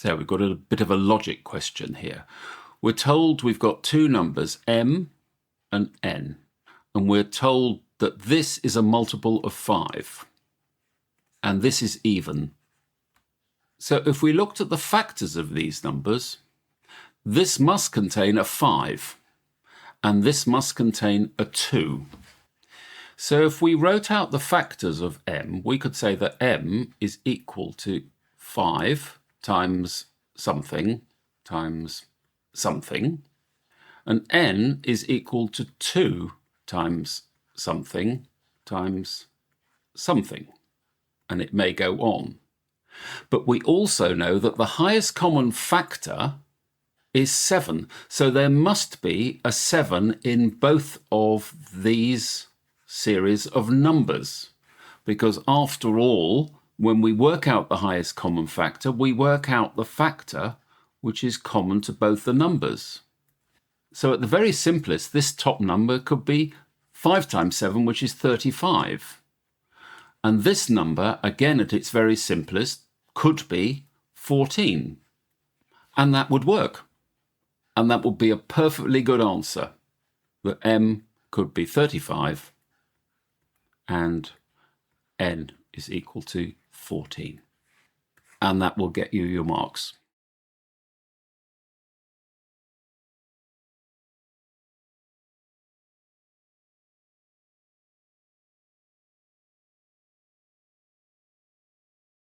So we've got a bit of a logic question here. We're told we've got two numbers, m and n, and we're told that this is a multiple of 5, and this is even. So if we looked at the factors of these numbers, this must contain a 5, and this must contain a 2. So if we wrote out the factors of m, we could say that m is equal to 5 times something times something, and n is equal to 2 times something times something, and it may go on. But we also know that the highest common factor is 7, so there must be a 7 in both of these series of numbers, because after all, when we work out the highest common factor, we work out the factor which is common to both the numbers. So at the very simplest, this top number could be 5 times 7, which is 35. And this number, again at its very simplest, could be 14. And that would work. And that would be a perfectly good answer, that m could be 35 and n is equal to 14. And that will get you your marks.